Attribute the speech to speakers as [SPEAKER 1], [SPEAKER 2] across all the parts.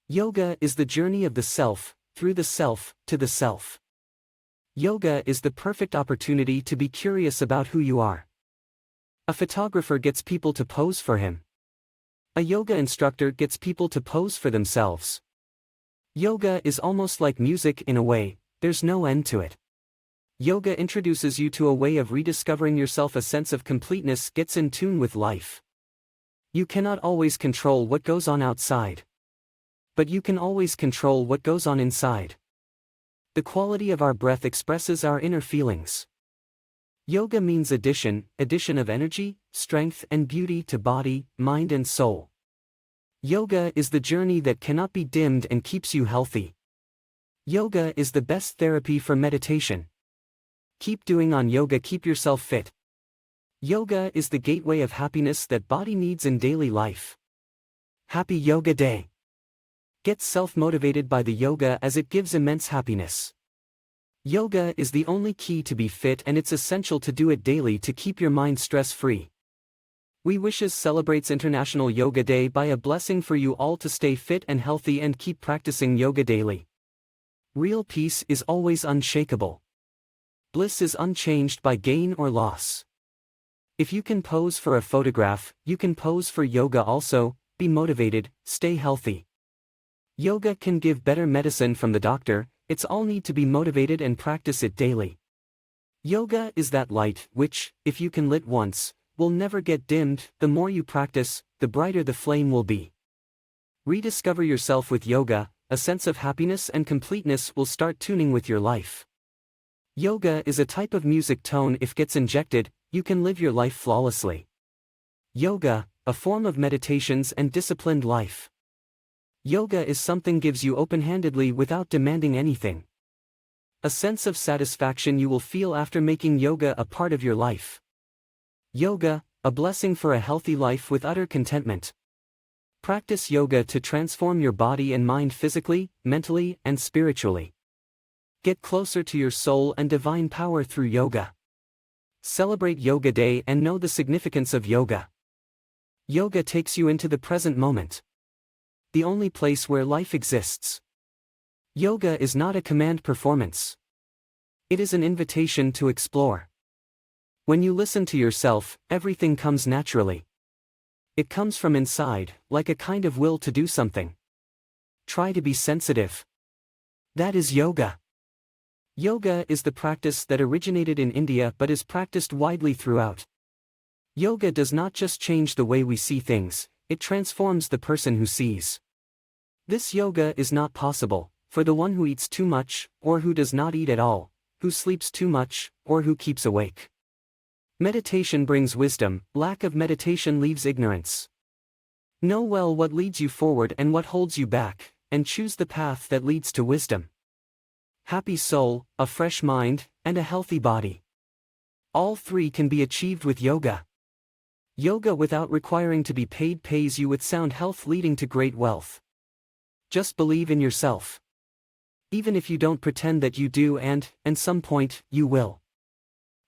[SPEAKER 1] Yoga is the journey of the self, through the self, to the self. Yoga is the perfect opportunity to be curious about who you are. A photographer gets people to pose for him. A yoga instructor gets people to pose for themselves. Yoga is almost like music in a way, there's no end to it. Yoga introduces you to a way of rediscovering yourself, a sense of completeness, gets in tune with life. You cannot always control what goes on outside. But you can always control what goes on inside. The quality of our breath expresses our inner feelings. Yoga means addition of energy, strength and beauty to body, mind and soul. Yoga is the journey that cannot be dimmed and keeps you healthy. Yoga is the best therapy for meditation. Keep doing on yoga, keep yourself fit. Yoga is the gateway of happiness that body needs in daily life. Happy Yoga Day! Get self-motivated by the yoga as it gives immense happiness. Yoga is the only key to be fit, and it's essential to do it daily to keep your mind stress-free. We Wishes celebrates International Yoga Day by a blessing for you all to stay fit and healthy and keep practicing yoga daily. Real peace is always unshakable. Bliss is unchanged by gain or loss. If you can pose for a photograph, you can pose for yoga also. Be motivated, stay healthy. Yoga can give better medicine from the doctor, it's all need to be motivated and practice it daily. Yoga is that light which, if you can lit once, will never get dimmed. The more you practice, the brighter the flame will be. Rediscover yourself with yoga, a sense of happiness and completeness will start tuning with your life. Yoga is a type of music tone. If gets injected, you can live your life flawlessly. Yoga, a form of meditations and disciplined life. Yoga is something gives you open-handedly without demanding anything. A sense of satisfaction you will feel after making yoga a part of your life. Yoga, a blessing for a healthy life with utter contentment. Practice yoga to transform your body and mind physically, mentally, and spiritually. Get closer to your soul and divine power through yoga. Celebrate Yoga Day and know the significance of yoga. Yoga takes you into the present moment. The only place where life exists. Yoga is not a command performance. It is an invitation to explore. When you listen to yourself, everything comes naturally. It comes from inside, like a kind of will to do something. Try to be sensitive. That is yoga. Yoga is the practice that originated in India but is practiced widely throughout. Yoga does not just change the way we see things, it transforms the person who sees. This yoga is not possible for the one who eats too much, or who does not eat at all, who sleeps too much, or who keeps awake. Meditation brings wisdom, lack of meditation leaves ignorance. Know well what leads you forward and what holds you back, and choose the path that leads to wisdom. Happy soul, a fresh mind, and a healthy body. All three can be achieved with yoga. Yoga without requiring to be paid pays you with sound health leading to great wealth. Just believe in yourself. Even if you don't pretend that you do, and some point, you will.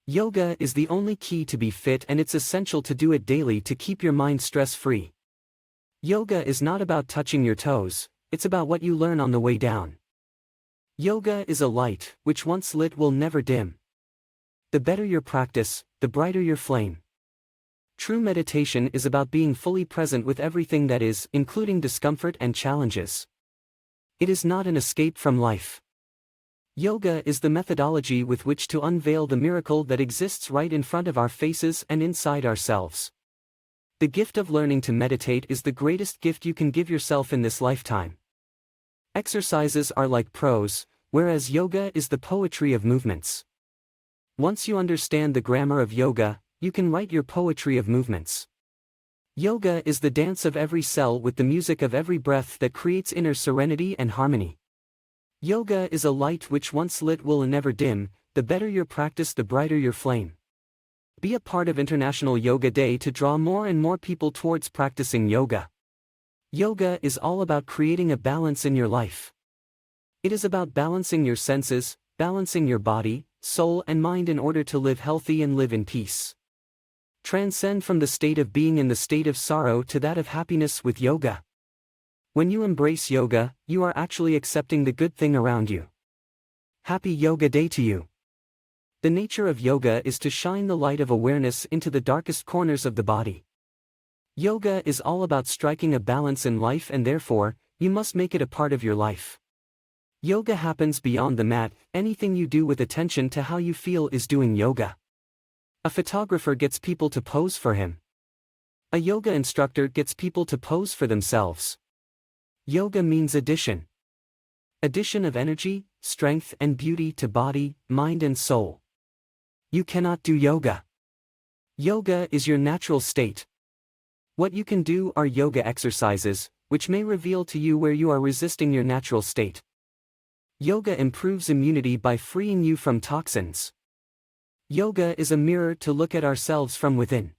[SPEAKER 1] Yoga is the only key to be fit, and it's essential to do it daily to keep your mind stress-free. Yoga is not about touching your toes, it's about what you learn on the way down. Yoga is a light, which once lit will never dim. The better your practice, the brighter your flame. True meditation is about being fully present with everything that is, including discomfort and challenges. It is not an escape from life. Yoga is the methodology with which to unveil the miracle that exists right in front of our faces and inside ourselves. The gift of learning to meditate is the greatest gift you can give yourself in this lifetime. Exercises are like prose, whereas yoga is the poetry of movements. Once you understand the grammar of yoga, you can write your poetry of movements. Yoga is the dance of every cell with the music of every breath that creates inner serenity and harmony. Yoga is a light which once lit will never dim. The better your practice, the brighter your flame. Be a part of International Yoga Day to draw more and more people towards practicing yoga. Yoga is all about creating a balance in your life. It is about balancing your senses, balancing your body, soul and mind in order to live healthy and live in peace. Transcend from the state of being in the state of sorrow to that of happiness with yoga. When you embrace yoga, you are actually accepting the good thing around you. Happy Yoga Day to you. The nature of yoga is to shine the light of awareness into the darkest corners of the body. Yoga is all about striking a balance in life, and therefore, you must make it a part of your life. Yoga happens beyond the mat. Anything you do with attention to how you feel is doing yoga. A photographer gets people to pose for him. A yoga instructor gets people to pose for themselves. Yoga means addition. Addition of energy, strength and beauty to body, mind and soul. You cannot do yoga. Yoga is your natural state. What you can do are yoga exercises, which may reveal to you where you are resisting your natural state. Yoga improves immunity by freeing you from toxins. Yoga is a mirror to look at ourselves from within.